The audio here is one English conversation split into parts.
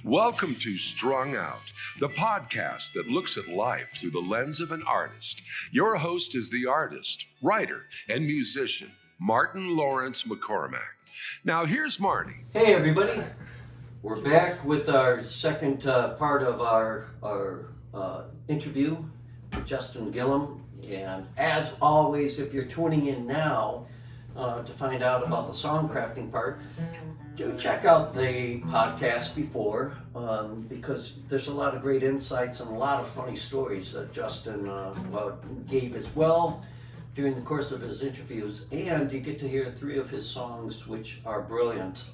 Welcome to Strung Out, the podcast that looks at life through the lens of an artist. Your host is the artist, writer, and musician, Martin Lawrence McCormack. Now here's Marty. Hey everybody, we're back with our second part of our interview with Justin Gillam. And as always, if you're tuning in now to find out about the song crafting part, do check out the podcast before, because there's a lot of great insights and a lot of funny stories that Justin gave as well during the course of his interviews. And you get to hear 3 of his songs, which are brilliant,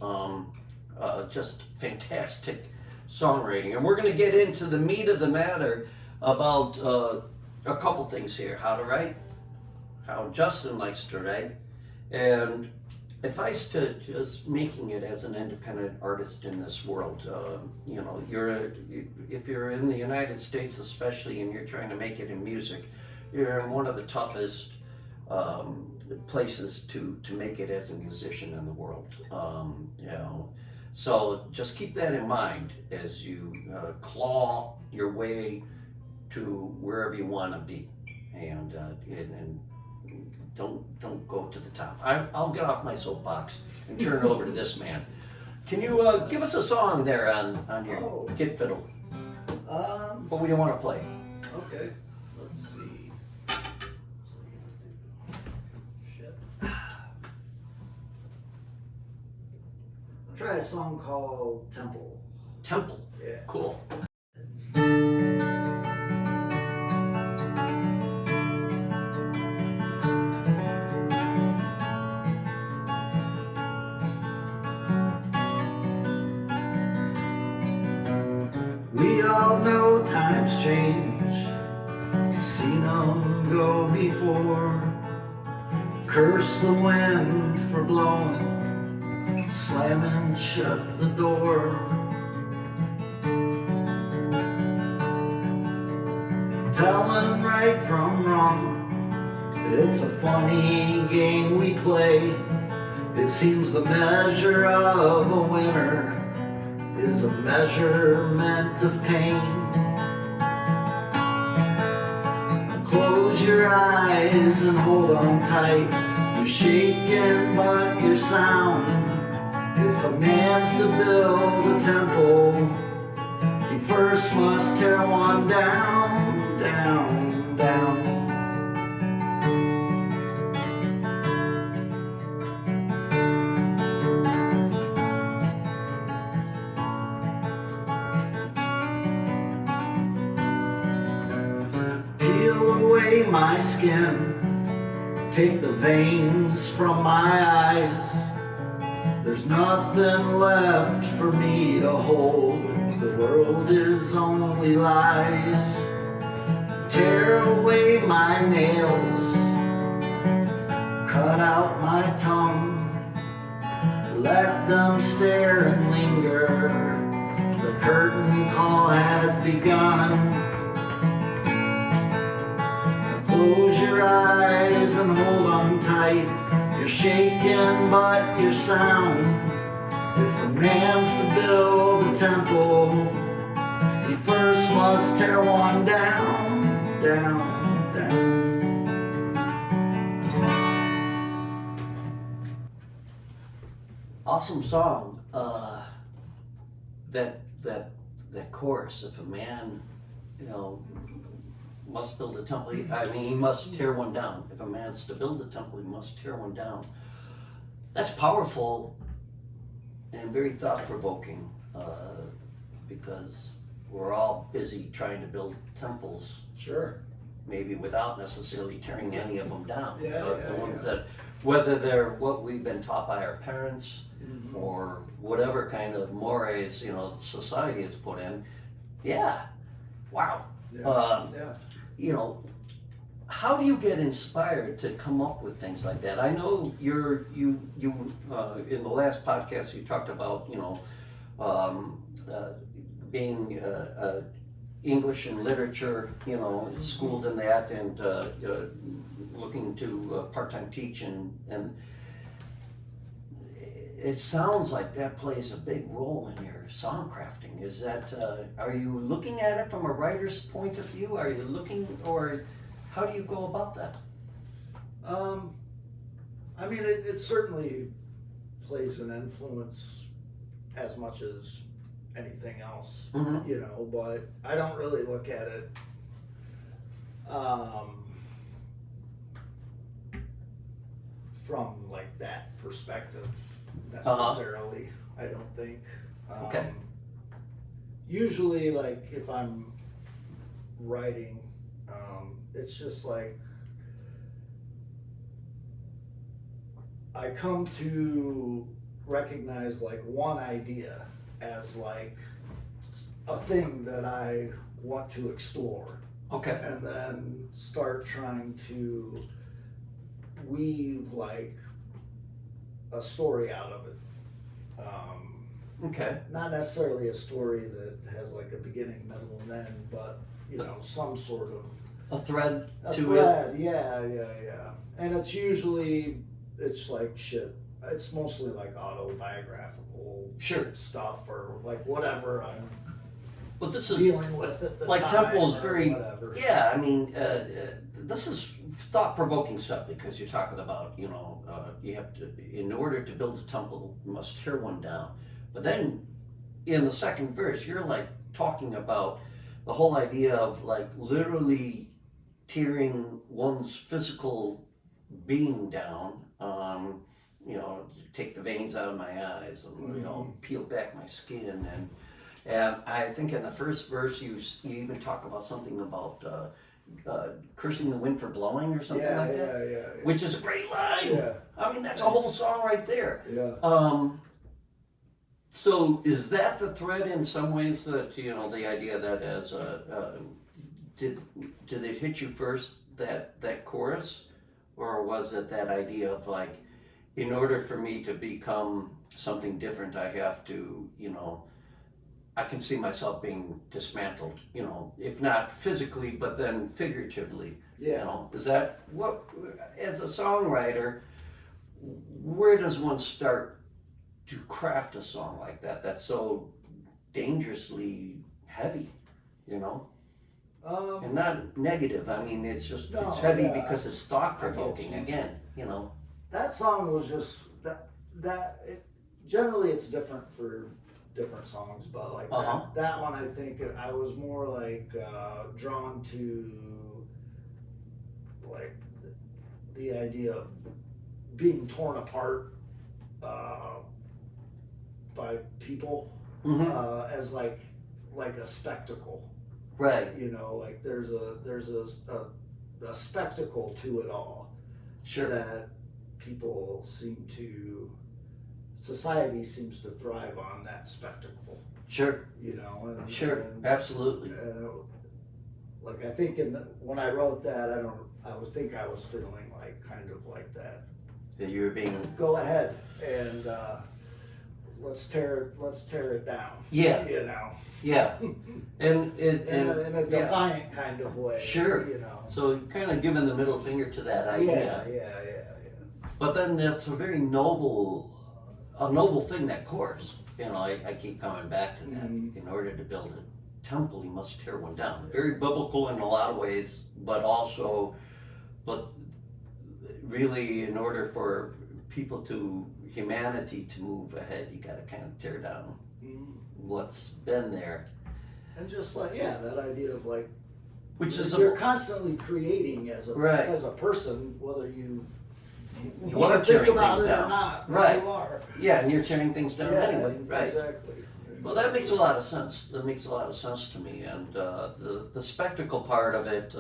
just fantastic songwriting. And we're going to get into the meat of the matter about a couple things here: how to write, how Justin likes to write, and advice to just making it as an independent artist in this world. If you're in the United States especially, and you're trying to make it in music, you're in one of the toughest places to make it as a musician in the world. So just keep that in mind as you claw your way to wherever you want to be, and don't go to the top. I'll get off my soapbox and turn it over to this man. Can you give us a song there on your kit fiddle? What would you want to play? Okay, let's see. Try a song called Temple. Temple. Yeah. Cool. We all know times change, seen them go before. Curse the wind for blowing, slamming shut the door. Telling right from wrong, it's a funny game we play. It seems the measure of a winner is a measurement of pain. Close your eyes and hold on tight. You're shaking but you're sound. If a man's to build a temple, he first must tear one down, down, down. My skin, take the veins from my eyes. There's nothing left for me to hold. The world is only lies. Tear away my nails, cut out my tongue. Let them stare and linger. The curtain call has begun. Close your eyes and hold on tight. You're shaking but you're sound. If a man's to build a temple, he first must tear one down, down, down. Awesome song. That chorus. If a man, must build a temple, he must tear one down. If a man's to build a temple, he must tear one down. That's powerful and very thought-provoking, because we're all busy trying to build temples. Sure. Maybe without necessarily tearing any of them down. The ones that, whether they're what we've been taught by our parents, or whatever kind of mores, society has put in. Yeah. Wow. How do you get inspired to come up with things like that? I know you in the last podcast you talked about being English and literature, schooled in that, and looking to part-time teach, and it sounds like that plays a big role in your song crafting. Is that, are you looking at it from a writer's point of view? Are you looking, or how do you go about that? I mean, it certainly plays an influence as much as anything else, Mm-hmm. you know, but I don't really look at it from like that perspective necessarily. I don't think. Okay. Usually, like if I'm writing, it's just like I come to recognize like one idea as like a thing that I want to explore, Okay. and then start trying to weave like a story out of it. Okay. Not necessarily a story that has like a beginning, middle, and end, but you know, some sort of A thread a to thread. Yeah. And it's usually like shit. It's mostly like autobiographical Sure. stuff or like whatever I'm it. But this is, dealing with at the like time. Temple is or very, whatever. yeah, I mean, this is thought-provoking stuff because you're talking about, you know, you have to, in order to build a temple, you must tear one down. But then in the second verse, you're like talking about the whole idea of like literally tearing one's physical being down, you know, take the veins out of my eyes and, you know, peel back my skin. And I think in the first verse, you even talk about something about cursing the wind for blowing or something like that, Yeah. which is a great line. Yeah. I mean, that's a whole song right there. Yeah. So is that the thread in some ways that, you know, the idea that as did it hit you first, that chorus, or was it that idea of like, in order for me to become something different, I have to, you know, I can see myself being dismantled, you know, if not physically, but then figuratively. You Yeah. know, is that what, as a songwriter, where does one start to craft a song like that? That's so dangerously heavy, you know, and not negative. I mean, it's just No, it's heavy yeah, because it's thought I get provoking. you. Again, you know. That song was just generally it's different for different songs, but like that one, I think I was more like drawn to like the idea of being torn apart by people as like a spectacle, Right. you know, like there's a spectacle to it all. Sure. That people society seems to thrive on that spectacle, Sure. you know. And, Sure. and, Absolutely. and like I think when I wrote that, I would think I was feeling like kind of like that. That you're being. Go ahead and let's tear it down. Yeah. You know. Yeah. And In a defiant kind of way. Sure. You know. So kind of giving the middle finger to that idea. Yeah. But then that's a very noble thing, that chorus. You know, I keep coming back to that. Mhm. In order to build a temple, you must tear one down. Very biblical in a lot of ways, but really in order for humanity to move ahead, you gotta kind of tear down what's been there. And just like, that idea of like, Which is you're constantly creating as a person, whether you want to think about it or not. Right. You are. Yeah, and you're tearing things down anyway. Right. Exactly. Well, that makes a lot of sense. That makes a lot of sense to me. And the spectacle part of it,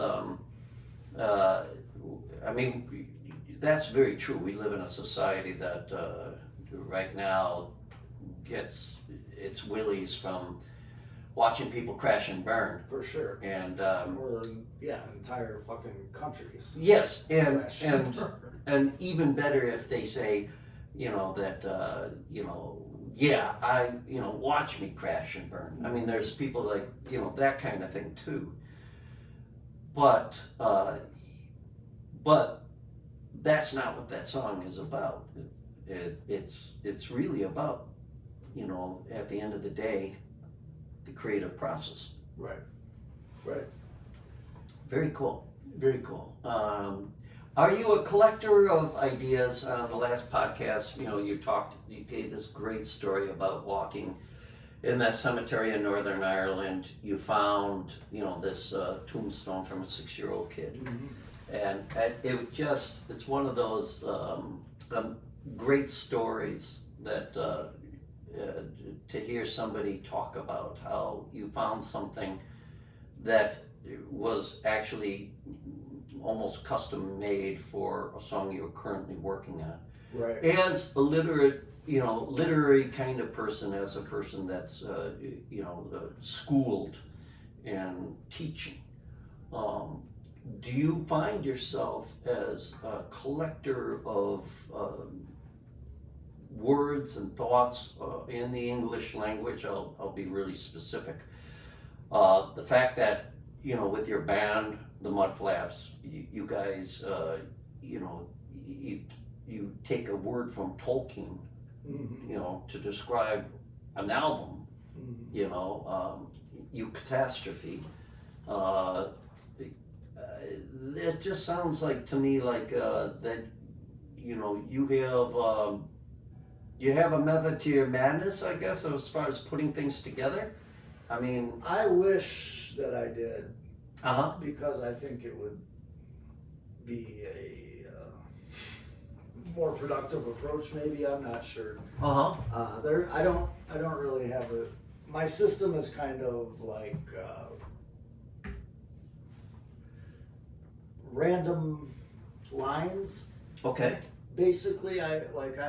I mean, that's very true. We live in a society that right now gets its willies from watching people crash and burn. For sure. And or entire fucking countries. yes, Crash and burn. and even better if they say, you know, that watch me crash and burn. I mean, there's people like, you know, that kind of thing too. But that's not what that song is about. it's really about, you know, at the end of the day, the creative process. Right. Right. Very cool. Very cool. Are you a collector of ideas? On the last podcast, you know, you gave this great story about walking in that cemetery in Northern Ireland. You found, you know, this tombstone from a 6-year-old kid. And it's one of those great stories that to hear somebody talk about how you found something that was actually almost custom made for a song you're currently working on. Right. As a literary kind of person, as a person that's schooled in teaching, do you find yourself as a collector of words and thoughts in the English language? I'll be really specific. The fact that, you know, with your band, the Mudflapps, you guys, you take a word from Tolkien, you know, to describe an album, you know, catastrophe. It just sounds like to me like that, you know, you have a method to your madness, I guess, as far as putting things together. I mean, I wish that I did, uh-huh. because I think it would be a more productive approach. Maybe, I'm not sure. I don't really have a. My system is kind of like random lines. Okay. Basically, I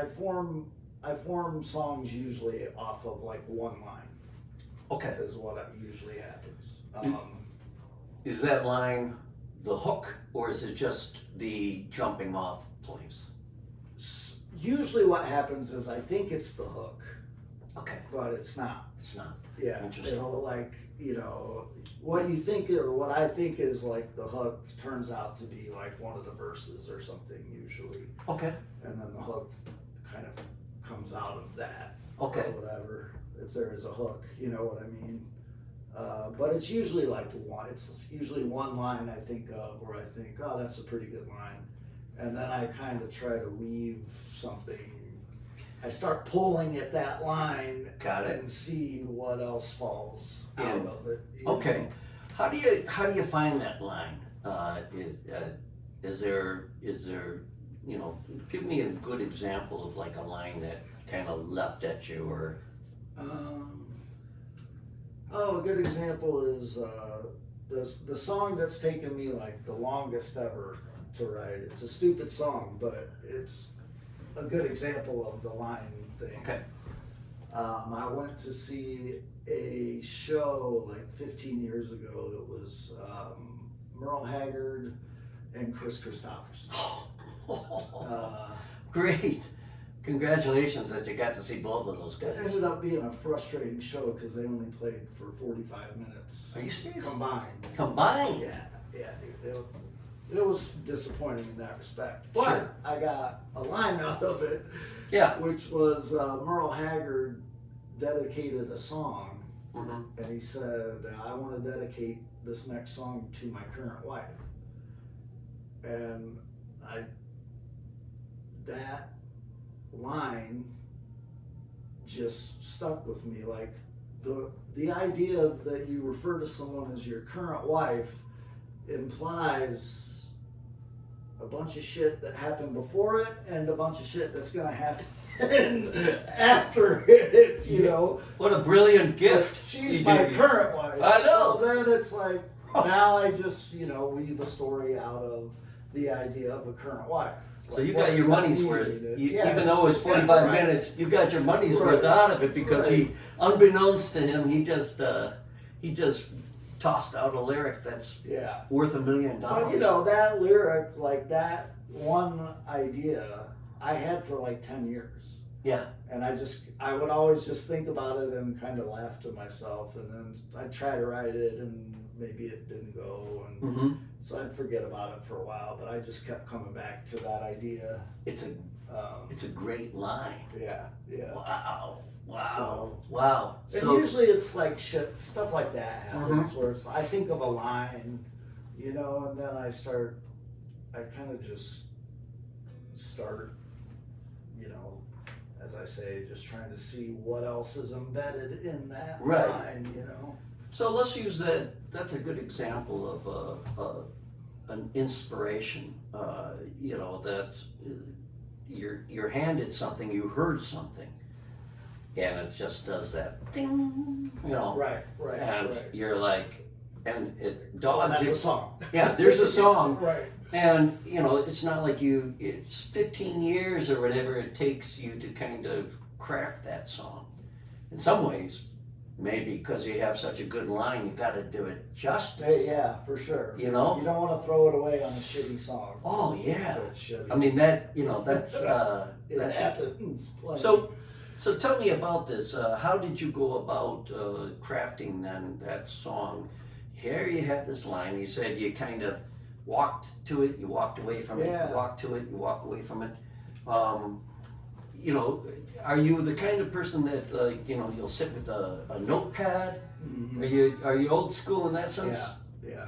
form songs usually off of like one line. Okay. Is what usually happens. Is that line the hook, or is it just the jumping off place? Usually what happens is I think it's the hook. Okay. But it's not. It's not. Yeah. Interesting. It'll, like, you know, what you think or what I think is like the hook turns out to be like one of the verses or something usually. Okay. And then the hook kind of comes out of that. Okay. Or whatever, if there is a hook, you know what I mean? But it's usually like it's usually one line I think of where I think, oh, that's a pretty good line. And then I kind of try to weave something. I start pulling at that line. Got it. And see what else falls out of it. Okay. Know? How do you find that line? Is there, you know, give me a good example of like a line that kind of leapt at you, or. A good example is the song that's taken me like the longest ever to write. It's a stupid song, but it's a good example of the line thing. Okay. I went to see a show like 15 years ago. It was Merle, Haggard, and Christopherson. Great. Congratulations that you got to see both of those guys. It ended up being a frustrating show because they only played for 45 minutes. Are you serious? Combined. Combined? Yeah, dude. It was disappointing in that respect. But sure. I got a line out of it. Yeah. Which was Merle Haggard dedicated a song. Mm-hmm. And he said, I want to dedicate this next song to my current wife. And that line just stuck with me. Like the idea that you refer to someone as your current wife implies a bunch of shit that happened before it and a bunch of shit that's gonna happen after it, you know. What a brilliant gift. She's my current wife. I know. So then it's like, now I just, you know, weave a story out of the idea of a current wife. So you got your money's worth. Even though it was 45 right. minutes, you got your money's worth out of it because he, unbeknownst to him, he just tossed out a lyric that's worth $1 million. Well, you know, that lyric, like that one idea, I had for like 10 years. Yeah. And I would always just think about it and kind of laugh to myself, and then I'd try to write it and maybe it didn't go, and so I'd forget about it for a while, but I just kept coming back to that idea. It's a It's a great line. Yeah. Wow. So- Wow. And usually it's like shit, stuff like that happens where it's, I think of a line, you know, and then I kind of just start, you know, as I say, just trying to see what else is embedded in that Right. line, you know. So let's use that. That's a good example of an inspiration. You know, that you're handed something, you heard something, and it just does that ding. You know, Right. and you're like, and it Oh, dawns. and that's a song. Yeah, there's a song. Right. And, you know, it's not like it's 15 years or whatever it takes you to kind of craft that song. In some ways, maybe because you have such a good line, you got to do it justice. Yeah, for sure. You know? You don't want to throw it away on a shitty song. Oh, yeah. It's shitty. I mean, that, you know, that's... it that's happens. plenty. So tell me about this. How did you go about crafting then that song? Here you have this line. You said you kind of walked to it, you walked away from it, Yeah. you walked to it, you walk away from it. You know, are you the kind of person that you know, you'll sit with a notepad? Mhm. Are you old school in that sense? Yeah.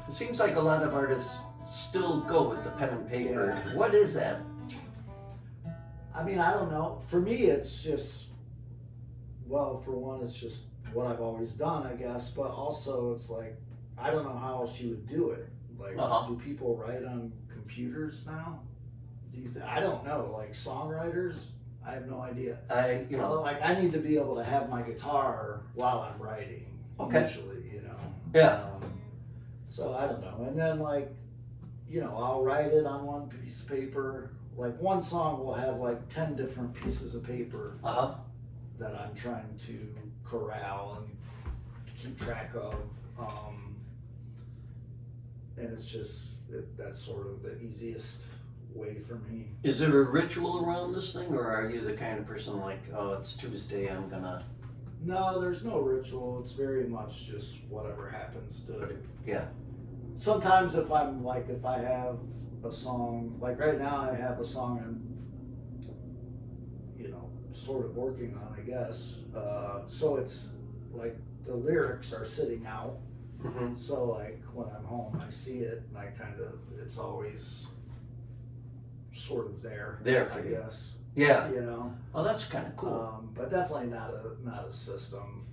It seems like a lot of artists still go with the pen and paper. Yeah. What is that? I mean, I don't know. For me, it's just, well, for one, it's just what I've always done, I guess. But also, it's like, I don't know how else you would do it. Like, Uh-huh. do people write on computers now? I don't know. Like songwriters, I have no idea. You know, Like I need to be able to have my guitar while I'm writing. Okay. Usually, you know. Yeah. So I don't know. And then like, you know, I'll write it on one piece of paper. Like one song will have like 10 different pieces of paper uh-huh. that I'm trying to corral and keep track of. And it's just, that's sort of the easiest way for me. Is there a ritual around this thing, or are you the kind of person like, oh, it's Tuesday, I'm gonna... No, there's no ritual. It's very much just whatever happens to. Yeah. Sometimes if I have a song, like right now I have a song I'm, you know, sort of working on, I guess. So it's like the lyrics are sitting out. Mm-hmm. So like when I'm home, I see it and I it's always sort of there. There for I you. guess. Yeah. You know. Oh, that's kind of cool. But definitely not a system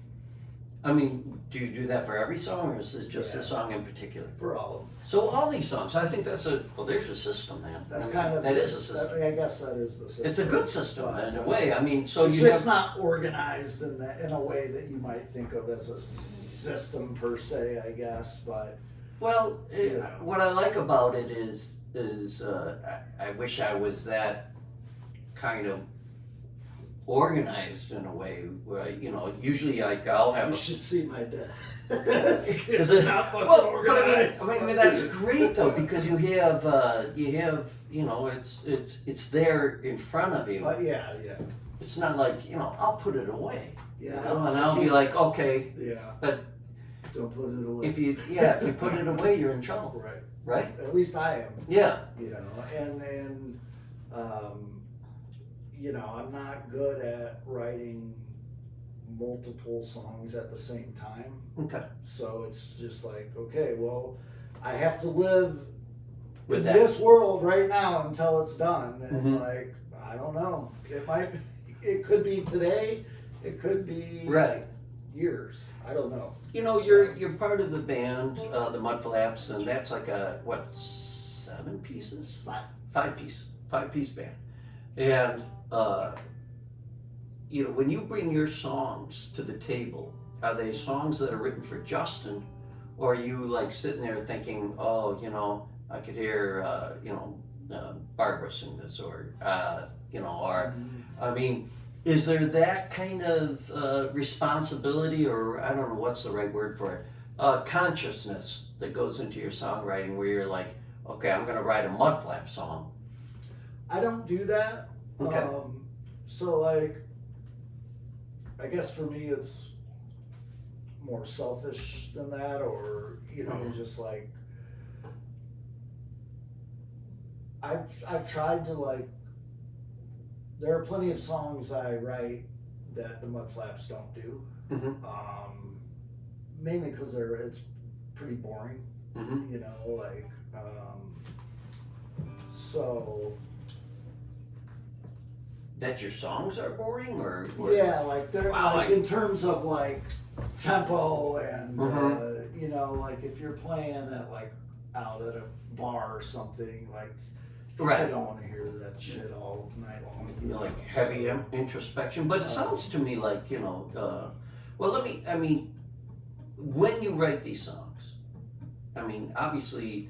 I mean, do you do that for every song, or is it just Yeah. a song in particular? for all of them. So all these songs, I think there's a system, man. That's I mean, kind of that is a system. I guess that is the system. It's a good system But, in a way. I mean, so it's you just have... not organized in a way that you might think of as a system per se, I guess. But Well, Yeah. what I like about it is I wish I was that kind of organized in a way where, you know, usually like I'll have you a... should see my desk. Is it not fucking well, organized. but I mean that's great though, because you have you know, it's there in front of you. But yeah. It's not like, you know, I'll put it away. Yeah. You know, and I'll be like, okay, Yeah. but Don't put it away. if you put it away, you're in trouble, Right. right? At least I am. Yeah. You know, and you know, I'm not good at writing multiple songs at the same time. Okay. So it's just like, okay, well, I have to live With in that. this world right now until it's done. And Mhm. like, I don't know. It could be today. It could be Right. years. I don't know. You know, you're part of the band, the Mudflapps, and that's like a what, 7 pieces? 5 piece band. And you know, when you bring your songs to the table, are they songs that are written for Justin, or are you like sitting there thinking, oh, you know, I could hear you know, Barbara sing this, or you know, or I mean, is there that kind of responsibility, or I don't know what's the right word for it, consciousness that goes into your songwriting, where you're like, okay, I'm going to write a Mudflap song? I don't do that. Okay. So like, I guess for me it's more selfish than that, or you know, Mhm. just like I've tried to like there are plenty of songs I write that the Mudflapps don't do. Mm-hmm. Mainly because it's pretty boring, Mm-hmm. you know, like, so, That your songs are boring, or yeah, like they're Wow, like I- in terms of like tempo and Mhm. you know, like if you're playing at like out at a bar or something, like I right? don't want to hear that shit all night long. You know, like heavy introspection. But it sounds to me like, well, I mean, when you write these songs, I mean, obviously,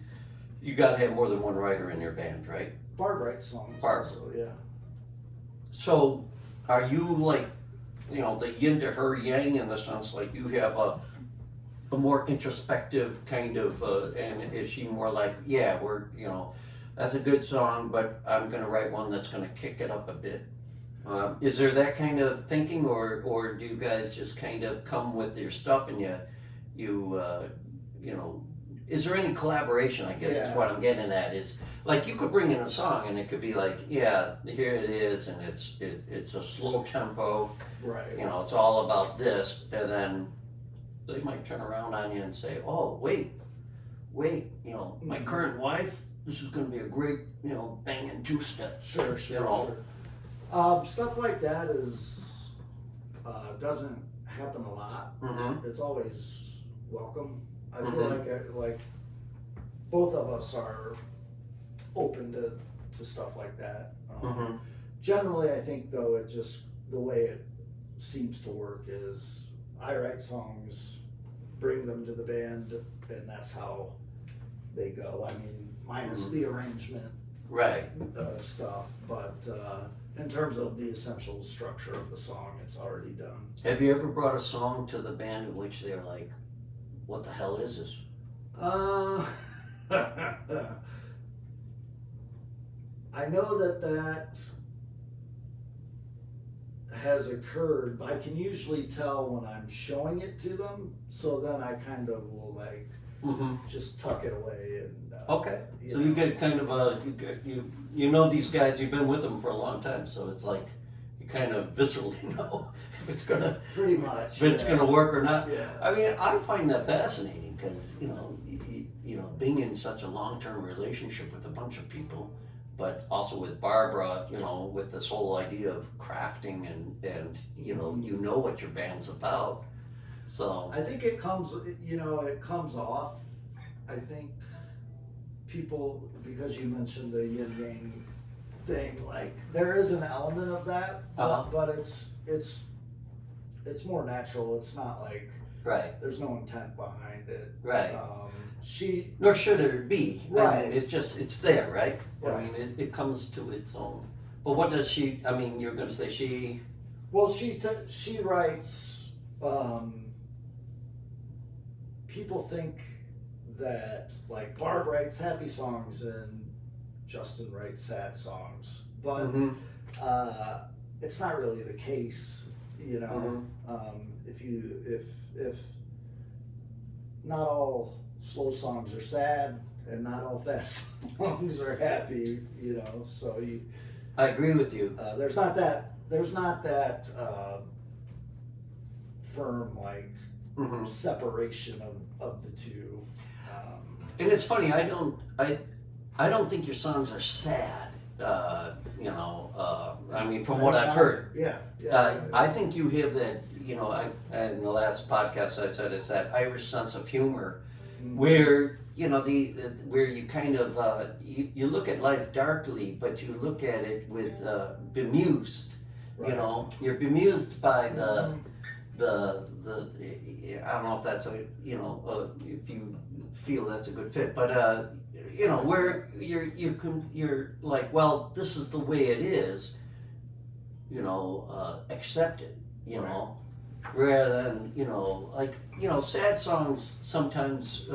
you got to have more than one writer in your band, right? Barb writes songs. Barb. Also, yeah. So, are you like, the yin to her yang in the sense like you have a more introspective kind of, and is she more like, yeah, that's a good song, but I'm gonna write one that's gonna kick it up a bit. Is there that kind of thinking, or do you guys just kind of come with your stuff and is there any collaboration? I guess is Yeah. what I'm getting at. Is like you could bring in a song and it could be like, yeah, here it is, and it's a slow tempo. Right. It's all about this, and then they might turn around on you and say, oh, wait, my current wife, this is going to be a great, banging two-step. Sure. know. Stuff like that is doesn't happen a lot. Mm-hmm. It's always welcome. I feel Mhm. like both of us are open to stuff like that. Mm-hmm. Generally, I think though the way it seems to work is I write songs, bring them to the band, and that's how they go. I mean, minus the arrangement Right. stuff, but in terms of the essential structure of the song, it's already done. Have you ever brought a song to the band in which they're like, what the hell is this? I know that has occurred, but I can usually tell when I'm showing it to them, so then I kind of will like Mm-hmm. just tuck it away and Okay. So know. you get kind of you know these guys, you've been with them for a long time, so it's like you kind of viscerally know if it's gonna pretty much work or not. Yeah. I mean, I find that fascinating because being in such a long-term relationship with a bunch of people, but also with Barbara, with this whole idea of crafting and you know what your band's about. So I think it comes off. I think people, because you mentioned the yin yang thing, like there is an element of that, Uh-huh. but it's more natural. It's not like right, there's no intent behind it. right. Nor Should it be. I Right. mean, it's there, right? I Right. mean, it comes to its own. But what does she, I mean, you're going to say she... Well, she writes. People think that like Barb writes happy songs and Justin writes sad songs, but Mhm. it's not really the case. If not all slow songs are sad and not all fast songs are happy, so I agree with you. there's not that firm like Mhm. separation of the two. And it's funny, I don't think your songs are sad. I mean, from what I've heard. Yeah. I think you have that, in the last podcast I said it's that Irish sense of humor where, where you kind of, you look at life darkly, but you look at it with bemused, Right. you're bemused by the I don't know if that's if you feel that's a good fit, but where you're like, well, this is the way it is, accept it, rather than, sad songs sometimes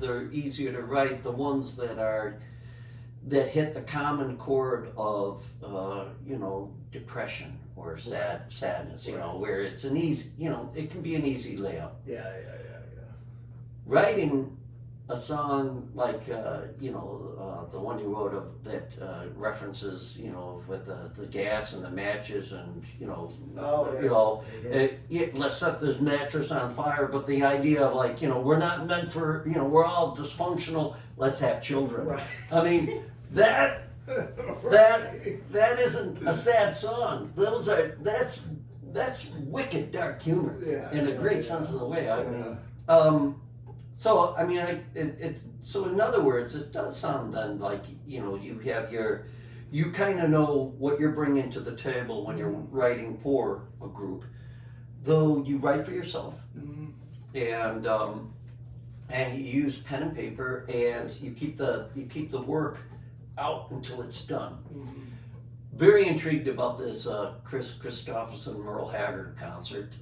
they're easier to write, the ones that hit the common chord of depression or sadness, where it's an easy, it can be an easy layup. Yeah. Writing a song like the one you wrote of that references with the gas and the matches and let's set this mattress on fire, but the idea of like we're not meant for we're all dysfunctional, let's have children. Right. I mean that isn't a sad song. That's wicked dark humor in a great sense of the way. I mean, so I mean, so in other words, it does sound then like you kind of know what you're bringing to the table when you're writing for a group, though you write for yourself, and you use pen and paper, and you keep the work out until it's done. Very intrigued about this Christopherson Merle Haggard concert.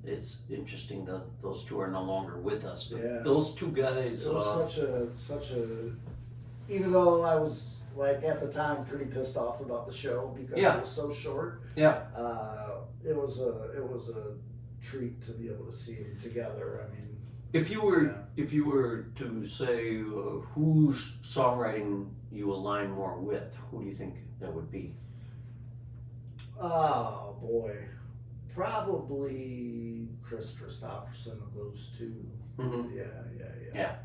It's interesting that those two are no longer with us, but those two guys. It was such a. Even though I was like at the time pretty pissed off about the show because it was so short. Yeah. It was a treat to be able to see them together. I mean, if you were to say whose songwriting you align more with, who do you think that would be? Oh boy. Probably Christopherson of those two. Yeah.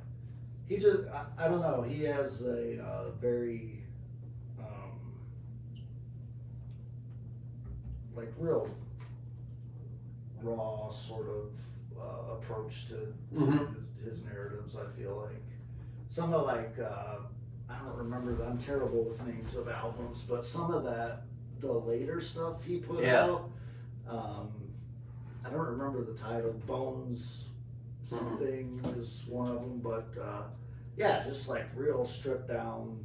He just, I don't know, he has a very, like real raw sort of approach to his narratives, I feel like. Some of like, I don't remember, I'm terrible with names of albums, but some of the later stuff he put out, I don't remember the title. Bones something is one of them, but just like real stripped down,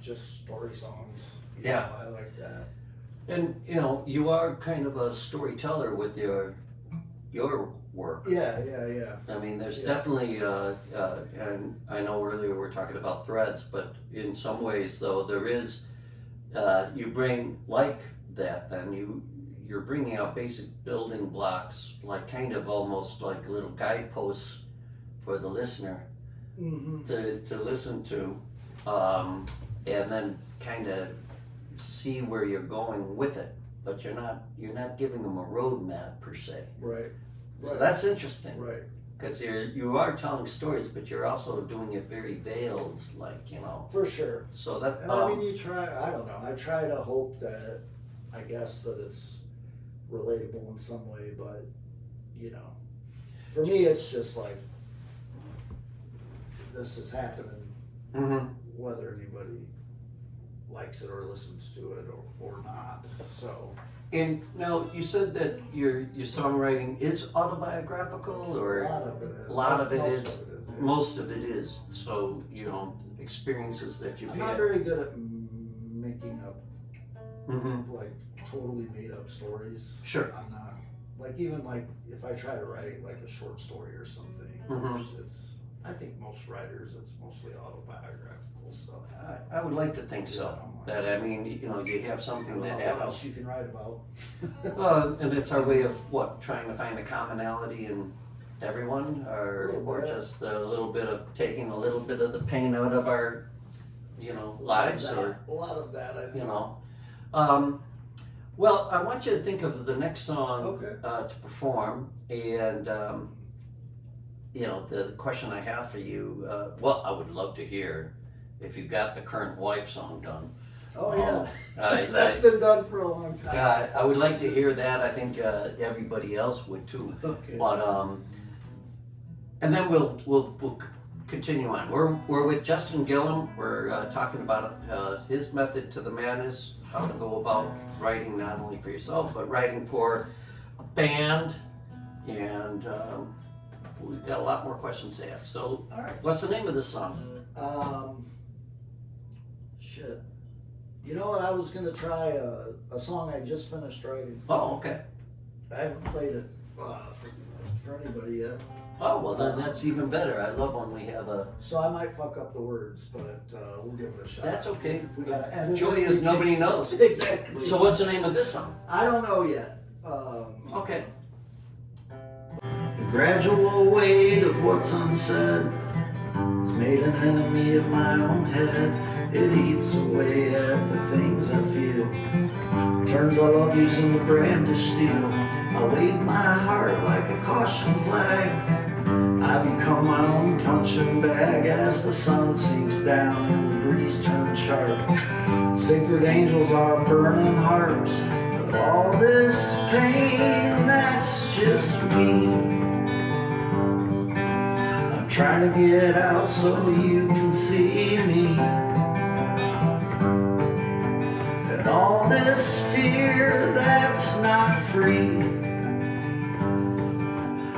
just story songs. I like that. And you are kind of a storyteller with your work. Yeah. I mean, there's definitely, and I know earlier we were talking about threads, but in some ways though there is, you bring like that, then you're bringing out basic building blocks, like kind of almost like little guideposts for the listener to listen to, and then kind of see where you're going with it. But you're not giving them a roadmap per se. Right. So that's interesting. Right. Because you are telling stories, but you're also doing it very veiled, like For sure. So that. And I mean, you try. I don't know. I try to hope that, I guess that it's relatable in some way, but for me it's just like this is happening whether anybody likes it or listens to it or not. So And now you said that your songwriting is autobiographical, or a lot of it is. Most of it is. So experiences that you've I'm had. not very good at making up Mm-hmm. like totally made up stories. Sure. I'm not even if I try to write like a short story or something, it's I think most writers it's mostly autobiographical. So I would like to think so. That you have something that what happens. else you can write about? And it's our way of trying to find the commonality in everyone, or just a little bit of taking a little bit of the pain out of our lives, or a lot of that I think. Well, I want you to think of the next song to perform, and the question I have for you. I would love to hear if you got the Current Wife song done. Oh yeah, that's been done for a long time. I would like to hear that. I think everybody else would too. Okay. But and then we'll continue on. We're with Justin Gillam. We're talking about his method to the madness, how to go about writing not only for yourself but writing for a band, and we've got a lot more questions to ask. So, all right, what's the name of this song? Shit. You know what? I was gonna try a song I just finished writing. Oh, okay. I haven't played it for anybody yet. Oh, well, then that's even better. I love when we have a... So I might fuck up the words, but we'll give it a shot. That's okay. If we gotta edit Joy it, is nobody knows. Exactly. So what's the name of this song? I don't know yet. Okay. The gradual weight of what's unsaid has made an enemy of my own head. It eats away at the things I feel. Turns I love using the brandished steel. I wave my heart like a caution flag. I become my own punching bag as the sun sinks down and the breeze turns sharp. Sacred angels are burning harps, but all this pain, that's just me. I'm trying to get out so you can see me. And all this fear that's not free.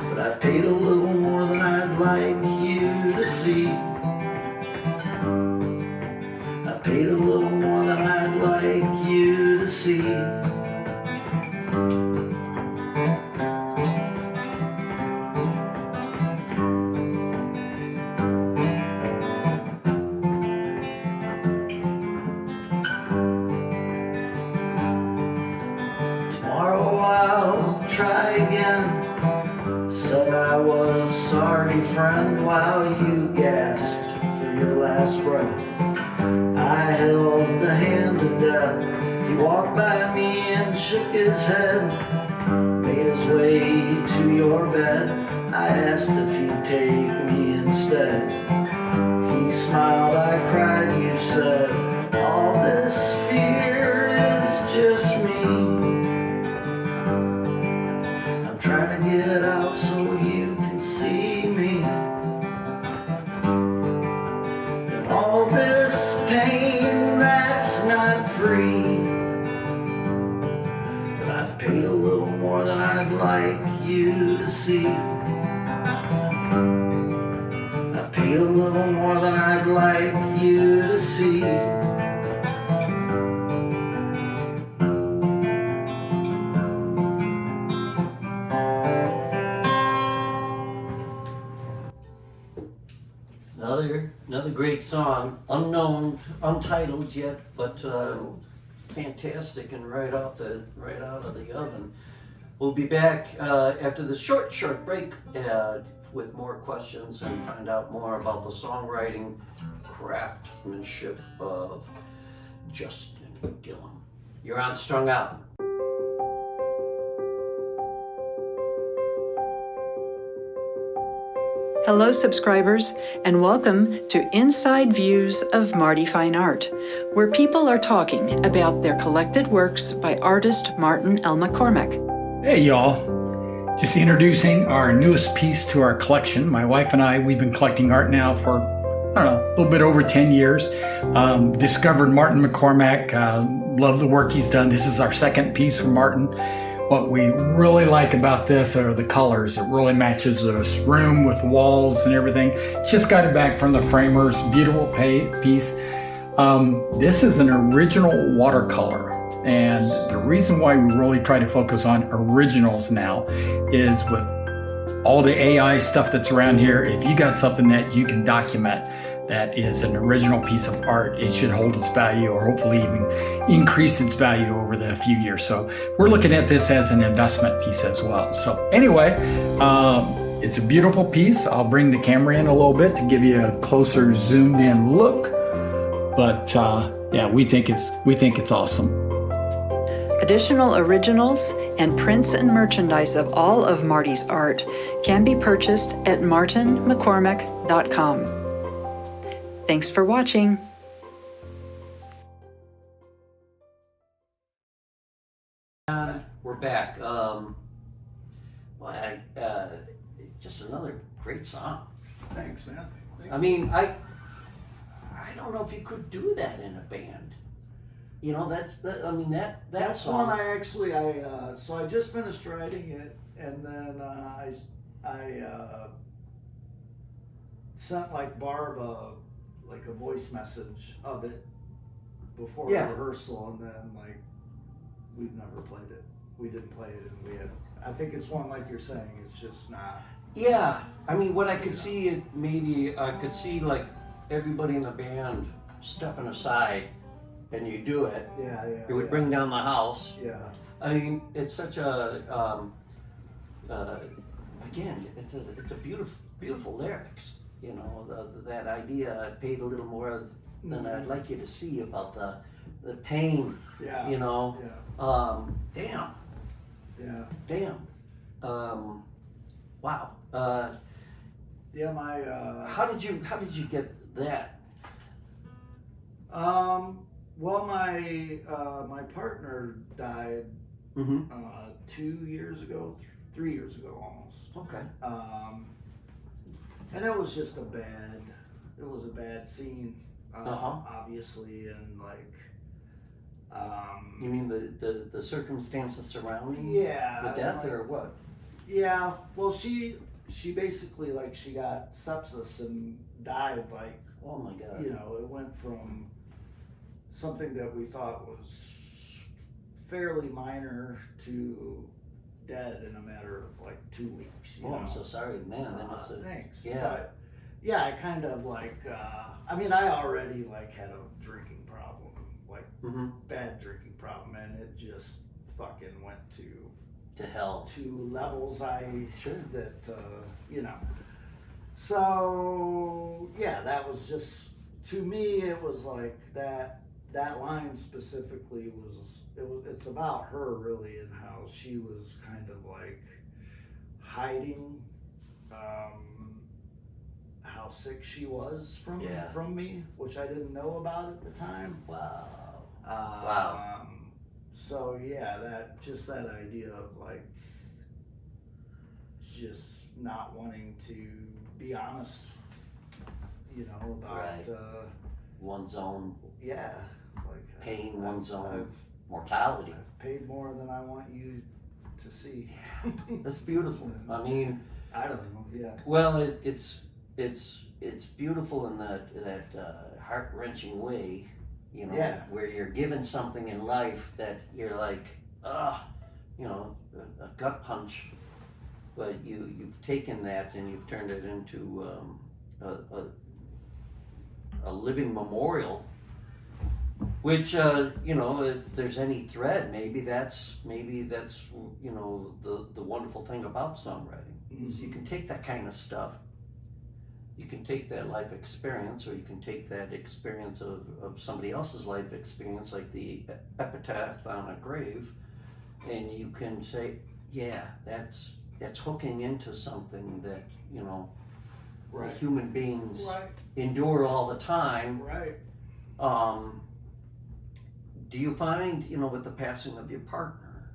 But I've paid a little more than I'd like you to see. I've paid a little more than I'd like you to see. Tomorrow I'll try again. Said I was sorry, friend, while you gasped for your last breath. I held the hand of death. He walked by me and shook his head, made his way to your bed. I asked if he'd take me instead. He smiled, I cried, you said, all this fear is just me. I'm trying to get out so you can see me. And all this pain that's not free. But I've paid a little more than I'd like you to see. I've paid a little more than I'd like you to see. Another great song, unknown, untitled yet, but fantastic and right out of the oven. We'll be back after this short break with more questions and find out more about the songwriting craftsmanship of Justin Gillam. You're on Strung Out. Hello, subscribers, and welcome to Inside Views of Marty Fine Art, where people are talking about their collected works by artist Martin L. McCormack. Hey, y'all. Just introducing our newest piece to our collection. My wife and I, we've been collecting art now for, I don't know, a little bit over 10 years. Discovered Martin McCormack, love the work he's done. This is our second piece from Martin. What we really like about this are the colors. It really matches this room with the walls and everything. Just got it back from the framers. Beautiful piece. This is an original watercolor. And the reason why we really try to focus on originals now is with all the AI stuff that's around here, if you got something that you can document that is an original piece of art, it should hold its value or hopefully even increase its value over the few years. So we're looking at this as an investment piece as well. So anyway, it's a beautiful piece. I'll bring the camera in a little bit to give you a closer zoomed in look. But yeah, we think it's awesome. Additional originals and prints and merchandise of all of Marty's art can be purchased at martinmccormack.com. Thanks for watching. We're back. Just another great song. Thanks, man. I mean, I don't know if you could do that in a band. You know, that's one I actually, so I just finished writing it, and then I sent like Barb a voice message of it before rehearsal, and then like we've never played it. We didn't play it, and we had. I think it's one like you're saying. It's just not. Yeah, I mean, what I could see maybe I could see like everybody in the band stepping aside, and you do it. Yeah. It would bring down the house. Yeah. I mean, it's such a again, it's a beautiful lyrics. You know, that idea. I paid a little more than I'd like you to see about the pain. Yeah. You know. Yeah. Damn. Yeah. Damn. Wow. Yeah. My. How did you get that? Well, my partner died Mm-hmm. 2 years ago, 3 years ago almost. Okay. And it was just a bad scene, obviously, and like, You mean the circumstances surrounding yeah, the death, like, or what? yeah. Well, she basically, like, she got sepsis and died, like, Oh my God. you know, it went from something that we thought was fairly minor to dead in a matter of like 2 weeks. You Oh, know? I'm so sorry, man. That must have. Thanks. Yeah. But yeah, I kind of like. I mean, I already like had a drinking problem, like Mm-hmm. bad drinking problem, and it just fucking went To hell. to levels Sure. that you know. So yeah, that was just, to me, it was like that line specifically it's about her really, and how she was kind of like hiding how sick she was from me, which I didn't know about at the time. Wow. So yeah, that idea of like just not wanting to be honest, you know, about Right. One's own yeah, like pain, I've- one's own I've mortality. paid more than I want you to see. That's beautiful. I mean, I don't know. Yeah. well, it's beautiful in that heart-wrenching way, you know, Yeah. where you're given something in life that you're like, you know, a gut punch, but you've taken that and you've turned it into a living memorial. Which you know, if there's any thread, maybe that's you know the wonderful thing about songwriting is you can take that kind of stuff. You can take that life experience, or you can take that experience of somebody else's life experience, like the epitaph on a grave, and you can say, yeah, that's hooking into something that, you know, Right. human beings Right. endure all the time. Right. Do you find, you know, with the passing of your partner,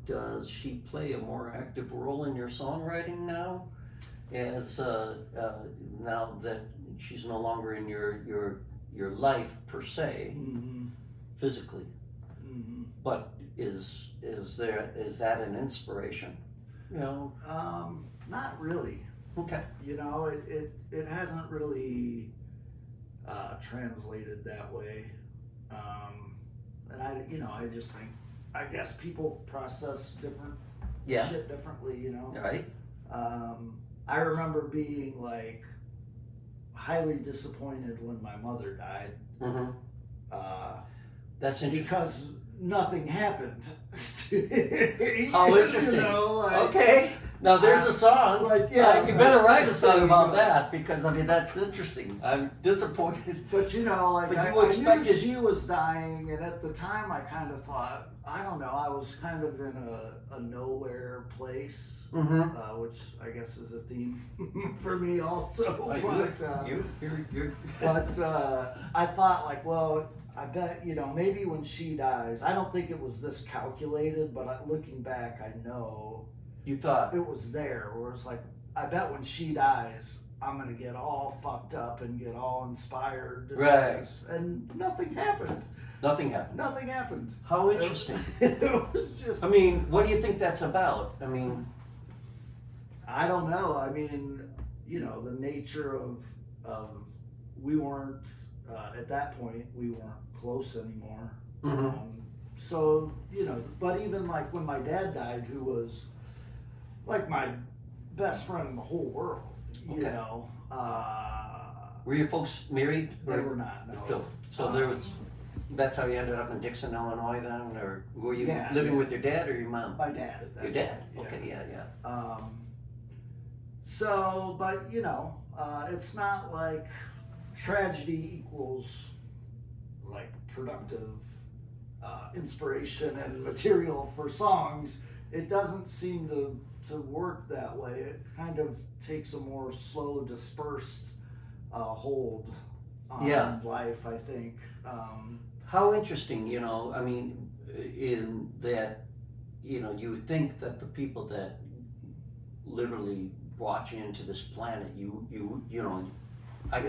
does she play a more active role in your songwriting now, as now that she's no longer in your life per se, Mm-hmm. physically? Mm-hmm. But is that an inspiration? You know. Not really. Okay. You know, it hasn't really translated that way. And I just think, I guess people process different Yeah. shit differently, you know. Right. I remember being like highly disappointed when my mother died. Mm-hmm. That's interesting. Because nothing happened. How interesting. You know, like, Okay. Now there's a song. Like, yeah, You better write a song about that, because I mean that's interesting. I'm disappointed. But you know, like, But I you knew expected- she was dying, and at the time I kind of thought, I don't know, I was kind of in a nowhere place, Mm-hmm. which I guess is a theme for me also. But I thought, like, well, I bet, you know, maybe when she dies, I don't think it was this calculated, but looking back, I know You thought. it was there, where it's like, I bet when she dies, I'm gonna get all fucked up and get all inspired. And Right. this, and nothing happened. Nothing happened. Nothing happened. How interesting. It was just. I mean, what do you think that's about? I mean, I don't know. I mean, you know, the nature of we weren't at that point. We weren't close anymore. Mhm. So you know, but even like when my dad died, who was like my best friend in the whole world, you Okay. know. were your folks married? They were not. No. So there was. That's how you ended up in Dixon, Illinois then? Or were you Yeah, living yeah. with your dad or your mom? My dad at that Your dad? point, Okay, yeah. So, but you know, it's not like tragedy equals like productive inspiration and material for songs. It doesn't seem to work that way. It kind of takes a more slow, dispersed hold on life, I think. How interesting, you know, I mean, in that, you know, you think that the people that literally brought you into this planet, you know, I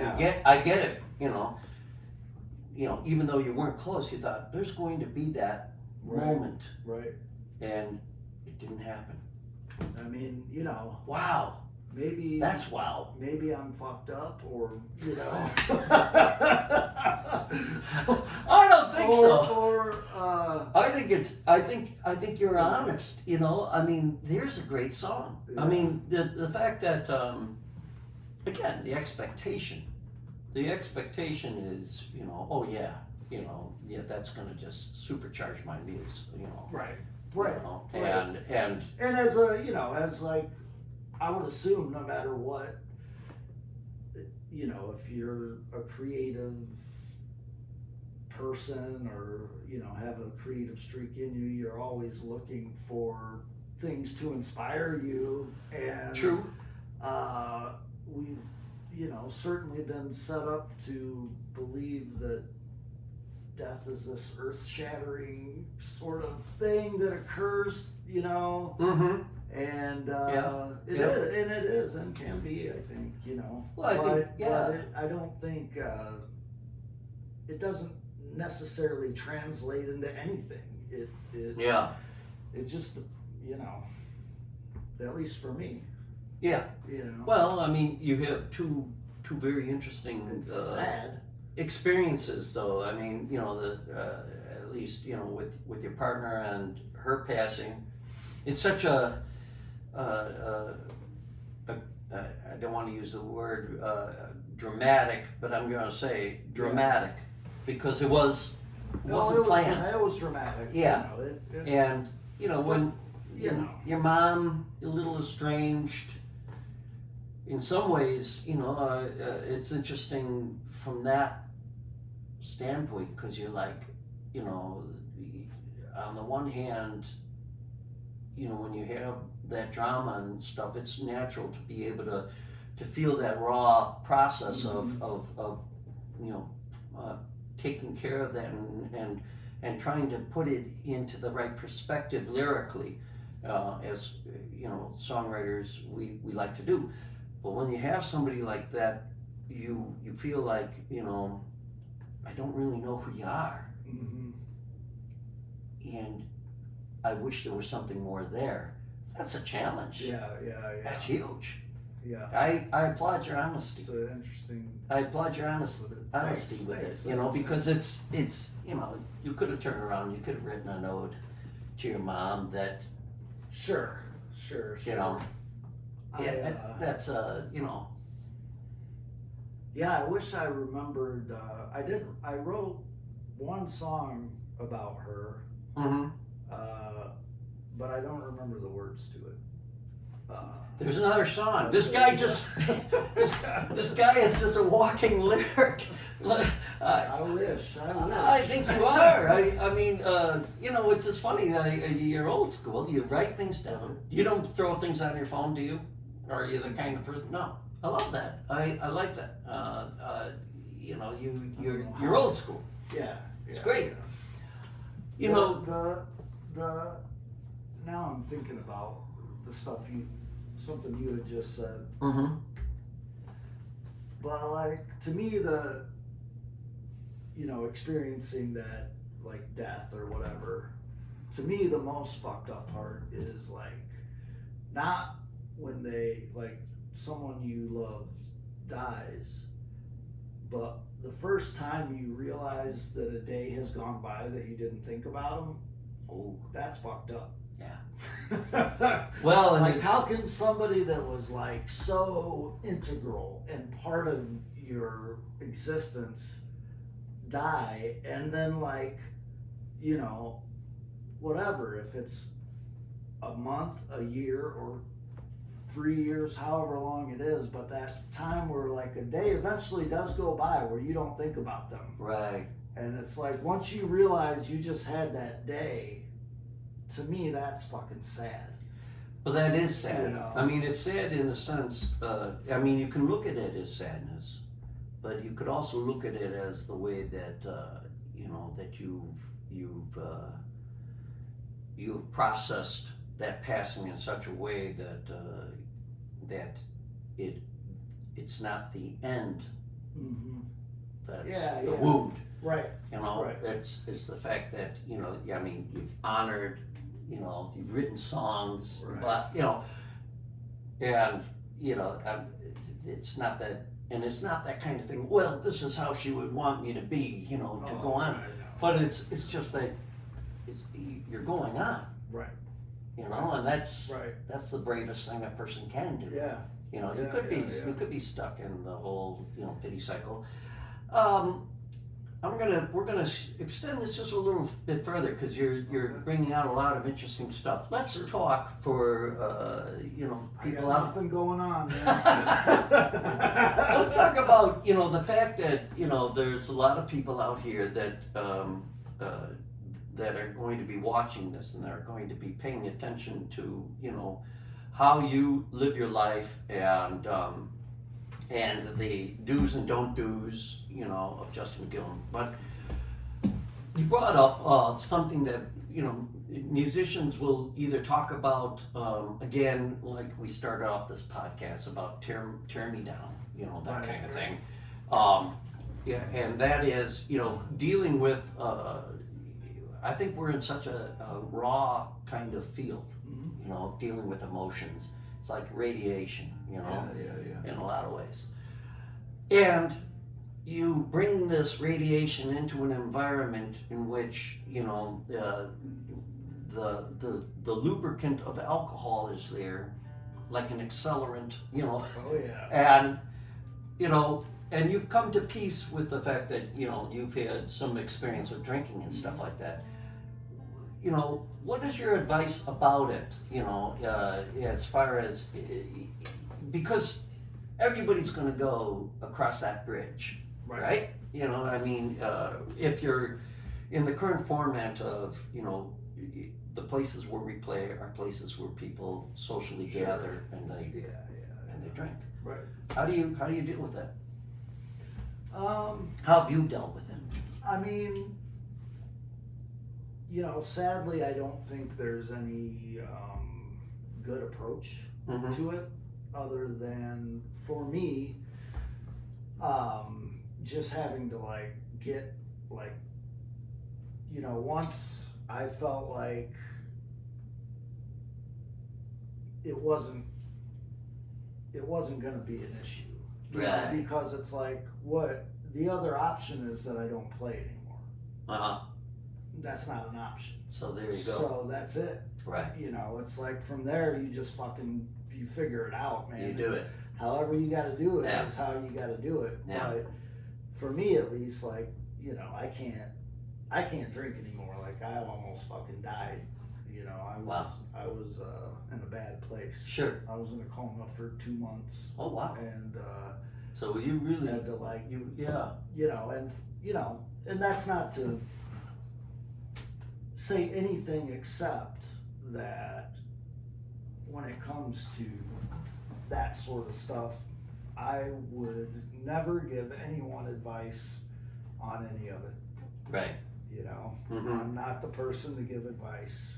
get it, you know, even though you weren't close, you thought there's going to be that moment, Right. and it didn't happen. I mean, you know, Wow, maybe that's wow. maybe I'm fucked up, or you know. I don't think so. Or I think you're honest, you know. I mean, there's a great song. Yeah. I mean, the fact that again, the expectation is, you know, oh yeah, you know, yeah, that's gonna just supercharge my muse, you know. right, You right. know, right. and And as a, you know, as like, I would assume no matter what, you know, if you're a creative person or, you know, have a creative streak in you, you're always looking for things to inspire you. And true. We've, you know, certainly been set up to believe that death is this earth-shattering sort of thing that occurs, you know. Mm-hmm. And it Yeah. is, and it is, and can be, I think, you know. Well, I think, yeah. But I don't think it doesn't necessarily translate into anything. It just, you know, at least for me, Yeah. you know. Well, I mean, you have two very interesting It's sad. experiences, though. I mean, you know, at least, you know, with your partner and her passing, it's such a I don't want to use the word dramatic, but I'm going to say dramatic because it wasn't planned. It was dramatic. Yeah. You know, And you know, when you know. your mom a little estranged. In some ways, you know, it's interesting from that standpoint because you're like, you know, on the one hand, you know, when you have that drama and stuff, it's natural to be able to feel that raw process Mm-hmm. of you know, taking care of that and trying to put it into the right perspective lyrically, as you know, songwriters we like to do. But when you have somebody like that, you feel like, you know, I don't really know who you are, Mhm. and I wish there was something more there. That's a challenge. Yeah. That's huge. Yeah. I applaud your honesty. It's an interesting. I applaud your honesty with it, you know, because it's you know, you could have turned around, you could have written a note to your mom that, Sure. you know, that's you know. Yeah, I wish I remembered. I wrote one song about her, Mm-hmm. but I don't remember the words to it. There's another song. This guy just this guy is just a walking lyric. I wish. I think you are. I mean, you know, it's just funny. You're old school. You write things down. You don't throw things on your phone, do you? Or are you the kind of person? No. I love that. I like that. You know, you're old school. Yeah. It's great. Yeah. You know. The now I'm thinking about the stuff something you had just said. Mm-hmm. But like to me, you know, experiencing that like death or whatever, to me the most fucked up part is like not when someone you love dies, but the first time you realize that a day has gone by that you didn't think about them. Oh, that's fucked up. Yeah. Well, and like how can somebody that was like so integral and part of your existence die, and then like, you know, whatever, if it's a month, a year, or 3 years, however long it is, but that time where like a day eventually does go by where you don't think about them. Right. And it's like, once you realize you just had that day, to me, that's fucking sad. Well, that is sad. You know? I mean, it's sad in the sense, I mean, you can look at it as sadness, but you could also look at it as the way that, you know, that you've processed that passing in such a way that, that it's not the end, Mm-hmm. that's the wound. Right. You know, Right. it's the fact that, you know, I mean, you've honored, you know, you've written songs, Right. but, you know, and, you know, it's not that, and it's not that kind of thing, well, this is how she would want me to be, you know, to go on. Right, But it's just that you're going on, right. you know, and that's Right. the bravest thing a person can do. Yeah. You know, you Yeah, could be yeah. you could be stuck in the whole, you know, pity cycle. We're gonna extend this just a little bit further because you're bringing out a lot of interesting stuff. Let's talk for you know, I people got out. nothing going on, man. Let's talk about, you know, the fact that, you know, there's a lot of people out here that that are going to be watching this and they're going to be paying attention to, you know, how you live your life and the do's and don't do's, you know, of Justin Gillam. But you brought up something that, you know, musicians will either talk about, again, like we started off this podcast about tear me down, you know, that Right, kind of right. thing. Yeah, and that is, you know, dealing with, I think we're in such a raw kind of field, Mhm. you know, dealing with emotions. It's like radiation, you know, Yeah. in a lot of ways. And you bring this radiation into an environment in which, you know, the lubricant of alcohol is there, like an accelerant, you know, Oh yeah. and, you know, and you've come to peace with the fact that, you know, you've had some experience with drinking and stuff like that. You know, what is your advice about it, you know, as far as, because everybody's going to go across that bridge, right? You know, I mean, if you're in the current format of, you know, the places where we play are places where people socially Sure. gather and they drink. Right. How do you deal with that? How How have you dealt with it? I mean, you know, sadly, I don't think there's any good approach Mhm. to it, other than for me, just having to like get like, you know, once I felt like it wasn't gonna be an issue, you know, Right. because it's like, what the other option is that I don't play anymore. Uh-huh. That's not an option. So there you go. So that's it. Right. You know, it's like from there you just fucking you figure it out, man. You do It's- it. However you got to do it Yeah. is how you got to do it. Yeah. But for me, at least, like, you know, I can't drink anymore. Like I almost fucking died. You know, Wow. I was in a bad place. Sure. I was in a coma for 2 months, Oh wow. and So you really had to like yeah. you know, and that's not to say anything except that when it comes to that sort of stuff, I would never give anyone advice on any of it. Right. You know, Mhm. I'm not the person to give advice.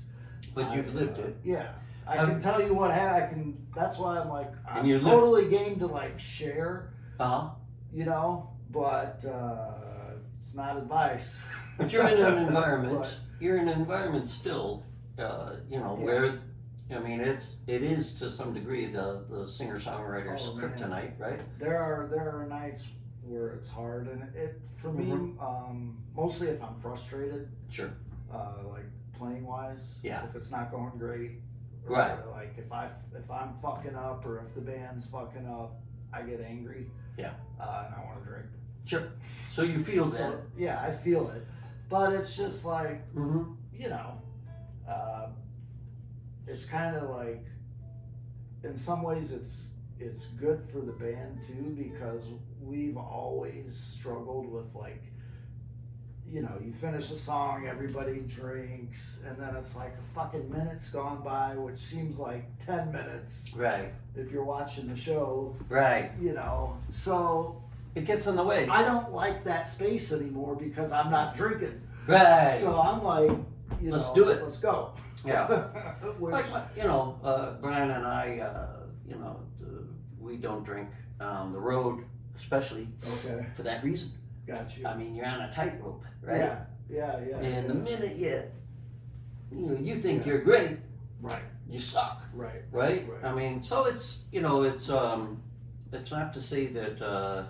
But you've I've, lived it. Yeah. I Um, can tell you what happened. That's why I'm like, I'm you lived- totally game to like share, Uh-huh. you know, but it's not advice. But you're in an environment. But- You're in an environment still, you know, Yeah. where, I mean, it is to some degree the singer-songwriter's Oh, man. kryptonite, right? There are nights where it's hard, and it for me, mostly if I'm frustrated, Sure. like playing wise. Yeah. If it's not going great. Or Right. Like if I'm fucking up, or if the band's fucking up, I get angry. Yeah. And I want to drink. Sure. So you feel that. So, yeah, I feel it, but it's just like, Mm-hmm. you know, it's kind of like, in some ways it's good for the band too, because we've always struggled with, like, you know, you finish a song, everybody drinks, and then it's like a fucking minute's gone by, which seems like 10 minutes Right. if you're watching the show, Right. you know. So It gets in the way. I don't like that space anymore because I'm not drinking. Right. So I'm like, you Let's know, do it. let's go. Yeah. Which, Like, you know, Brian and I, you know, we don't drink on the road, especially okay, for that reason. got you. I mean, you're on a tightrope, right? Yeah. And the minute you think Yeah. you're great, Right, you suck, right. right? I mean, so it's, you know, it's not to say that,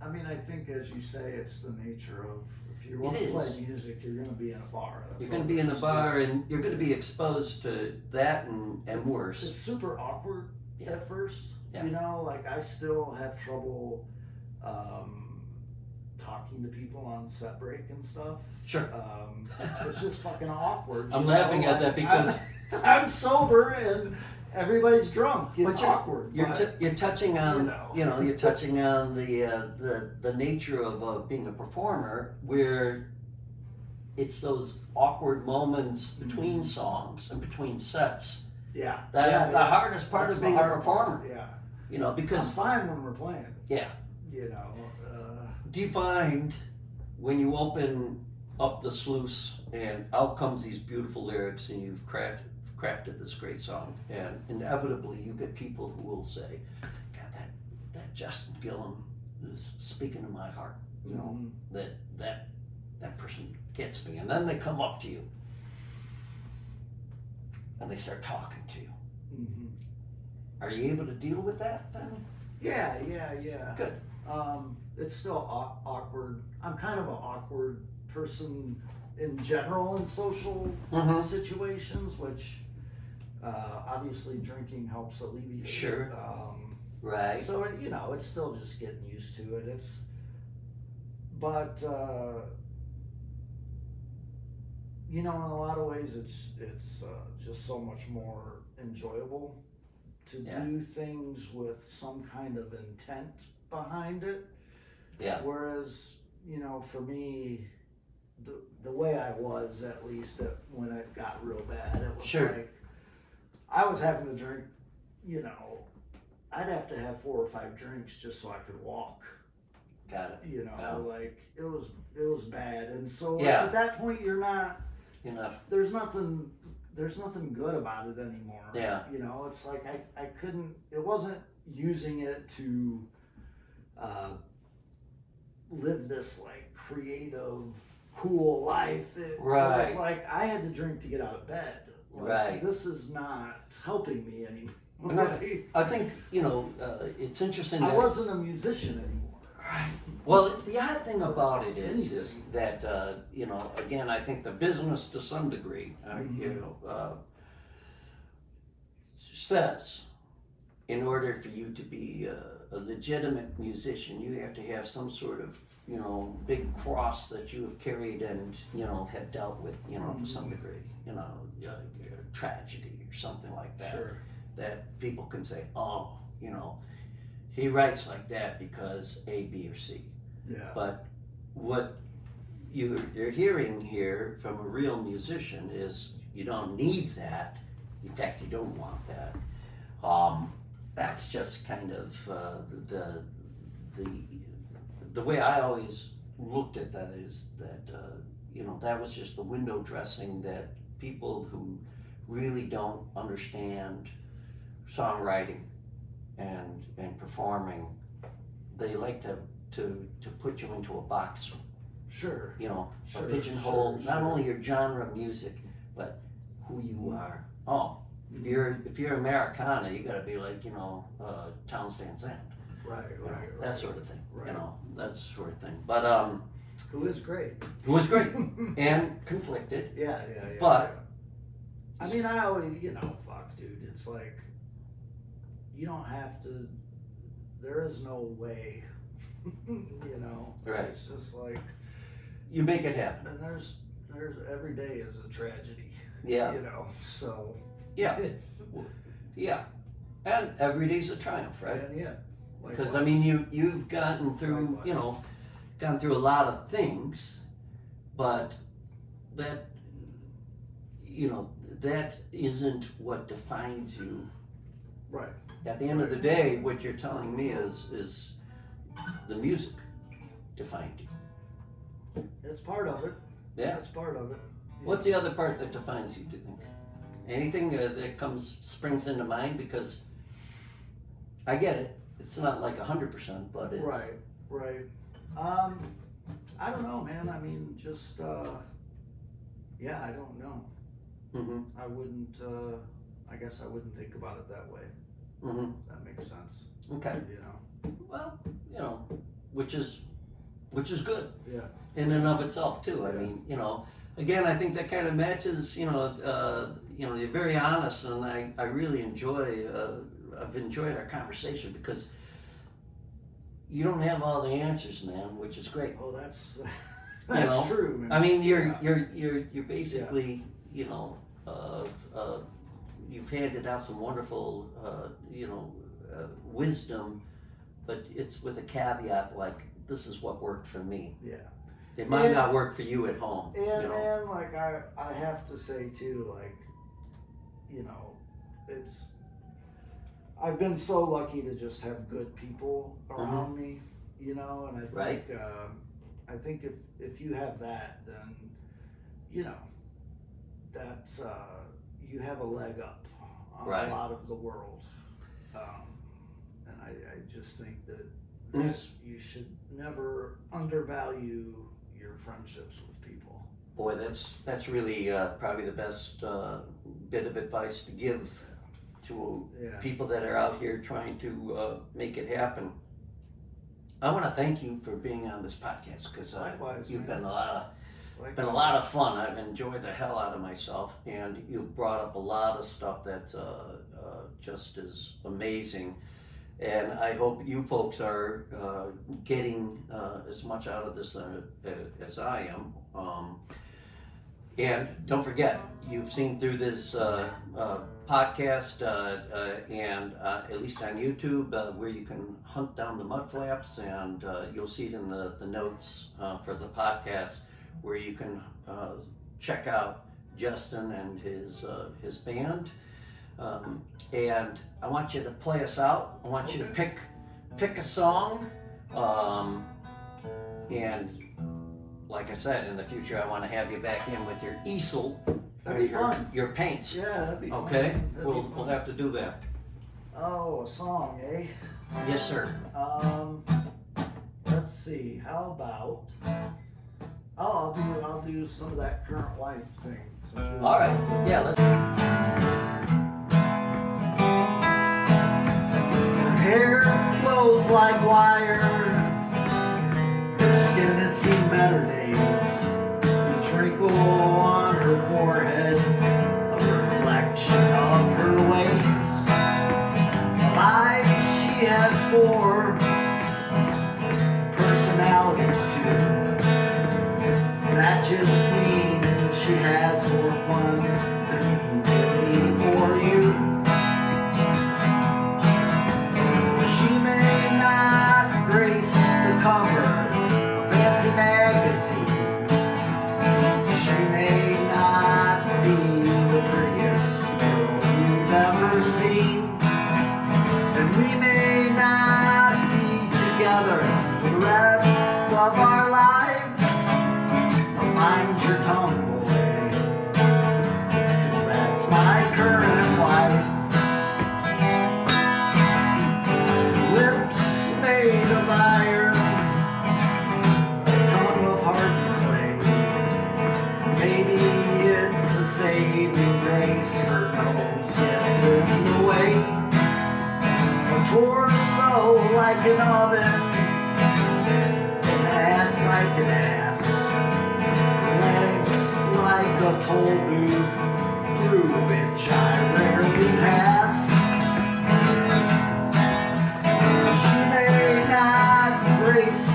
I mean, I think, as you say, it's the nature of, if you It want to play is. music, you're going to be in a bar. That's you're going all to be in there a is to bar it. and you're going to be exposed to that and It's worse. super awkward Yeah. at first. Yeah. You know, like, I still have trouble talking to people on set break and stuff. Sure. It's just fucking awkward. I'm you laughing know? at that because I'm sober and everybody's drunk. It's but awkward. you're touching on, you know. you're touching on the nature of being a performer, where it's those awkward moments between songs and between sets. Yeah. The hardest part That's of the being a hard part, performer. Yeah. You know, I'm because fine when we're playing. yeah. You know. Do you find when you open up the sluice and out comes these beautiful lyrics and you've crafted this great song, and inevitably you get people who will say, God, that Justin Gillam is speaking to my heart, you know, that person gets me. And then they come up to you and they start talking to you. Mm-hmm. Are you able to deal with that then? Yeah. Good. It's still awkward. I'm kind of an awkward person in general in social Mhm. situations, which obviously drinking helps alleviate. Sure. Right. So you know, it's still just getting used to it. But you know, in a lot of ways, it's just so much more enjoyable to Yeah. do things with some kind of intent behind it. Yeah. Whereas, you know, for me, the way I was, at least when it got real bad, it was Sure. like I was having to drink, you know, I'd have to have 4 or 5 drinks just so I could walk. Got it. You know, Yeah. like it was bad, and so Yeah. at that point you're not. Enough. There's nothing good about it anymore. Yeah. You know, it's like I couldn't. It wasn't using it to live this like creative, cool life. It Right. was like I had to drink to get out of bed. Like, Right. This is not helping me anymore. And I think, you know, it's interesting that I wasn't a musician anymore. well, the odd thing about it is that you know, again, I think the business to some degree, you know, says in order for you to be a legitimate musician, you have to have some sort of, you know, big cross that you have carried and, you know, have dealt with, you know, to some degree, you know, tragedy or something like that. Sure. That people can say, oh, you know, he writes like that because A, B, or C. Yeah. But what you're hearing here from a real musician is you don't need that. In fact, you don't want that. That's just kind of the way I always looked at that is that you know, that was just the window dressing that people who really don't understand songwriting and performing, they like to put you into a box, Sure. you know, Sure, a pigeonhole, sure, not sure. only your genre of music, but who you are. Oh, if you're Americana, you gotta be like, you know, Townes Van Zandt. Right. That sort of thing, Right. you know, that sort of thing. But Who is great. it was great and conflicted. Yeah. But- yeah. I mean, I always, you know, fuck, dude. It's like you don't have to. There is no way You know, Right. It's just like, You make it happen. and there's every day is a tragedy. Yeah. You know, so. Yeah. Yeah. And every day's a triumph, right? And yeah. Because I mean, you've gotten through, Likewise. gone through a lot of things, but that, that isn't what defines you. Right. At the end of the day, what you're telling me is the music defined you. It's part of it. Yeah. It's part of it. What's the other part that defines you, do you think? Anything that springs into mind? Because I get it. It's not like 100%, but it's... Right. I don't know, man. I mean, just, yeah, I don't know. Mm-hmm. I wouldn't, I guess I wouldn't think about it that way. Mm-hmm. If that makes sense. Okay. You know? Well, which is good Yeah. in and of itself too. I mean, again, I think that kind of matches, you're very honest, and I really I've enjoyed our conversation because you don't have all the answers, man, which is great. Oh, that's know? true, man. I mean, Yeah. you're basically, you've handed out some wonderful, wisdom, but it's with a caveat like, this is what worked for me. Yeah. It might And- not work for you at home. And man, like I have to say too, like, I've been so lucky to just have good people around me, and I think, Right. I think if you have that, then, that's, you have a leg up on Right. a lot of the world. And I just think that Yes. you should never undervalue your friendships with people. Boy, that's really probably the best bit of advice to give to Yeah. people that are out here trying to make it happen. I want to thank you for being on this podcast because Likewise, you've man. been a lot of fun. I've enjoyed the hell out of myself, and you've brought up a lot of stuff that just is amazing. And I hope you folks are getting as much out of this as I am. And don't forget, you've seen through this podcast and at least on YouTube where you can hunt down the Mudflapps, and you'll see it in the notes for the podcast where you can check out Justin and his band. And I want you to play us out. I want you to pick a song, and like I said, in the future I want to have you back in with your easel, That'd be fun. your paints. Yeah, that'd be fun. Okay, That'd be we'll fun. have to do that. Oh, a song, eh? Yes, sir. Let's see. How about? Oh, I'll do some of that current life thing. All right. Yeah. Let's. Her hair flows like wire. Her skin has seen better days. The twinkle on her forehead, a reflection of her ways. Eyes she has four, personalities too. That just means she has more fun than me or you. She may not grace the cover of fancy magazines. She may not be the prettiest girl you've ever seen. And we may not be together for the rest of our lives. Mind your tongue, boy, 'cause that's my current wife. Lips made of iron, a tongue of hardened clay. Maybe it's a saving grace, her nose gets in the way. A torso like an oven, an ass like an ass. Legs like a toll booth through which I rarely pass. She may not grace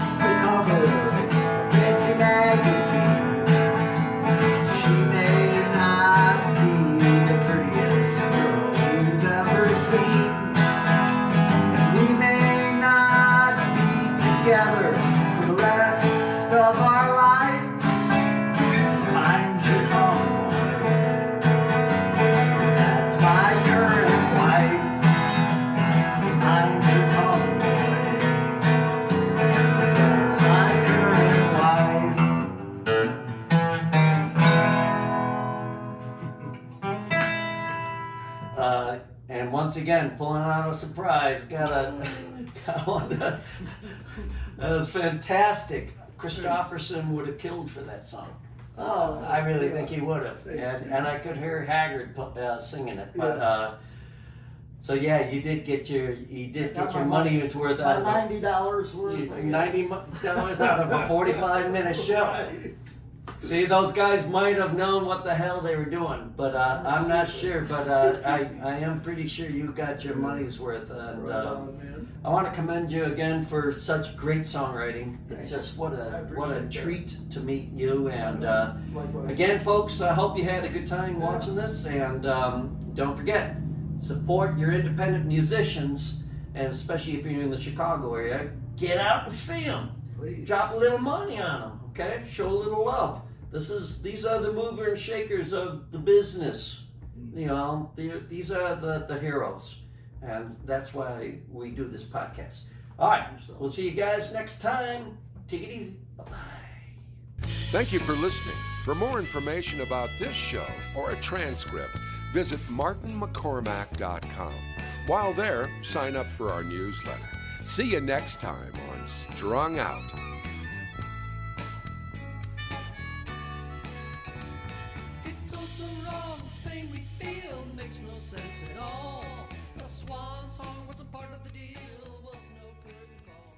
once again, pulling out a surprise. Got one. That was fantastic. Christopherson would have killed for that song. Oh, I really yeah. think he would have. Thanks, And I could hear Haggard singing it. But so yeah, you did get your money's worth out of my $90 worth. I guess. $90 out of a 45-minute show. Right. See, those guys might have known what the hell they were doing, but I'm not sure. But I am pretty sure you got your money's worth. And Right on, man. I want to commend you again for such great songwriting. It's just what I a appreciate that. treat to meet you. And Likewise. again, folks, I hope you had a good time watching this. And don't forget, support your independent musicians, and especially if you're in the Chicago area, get out and see them. Please. Drop a little money on them, okay? Show a little love. These are the mover and shakers of the business. You know, these are the heroes, and that's why we do this podcast. All right, we'll see you guys next time. Take it easy. Bye-bye. Thank you for listening. For more information about this show or a transcript, visit martinmccormack.com. While there, sign up for our newsletter. See you next time on Strung Out. It's all so wrong, this pain we feel makes no sense at all. A swan song wasn't part of the deal, was no good call.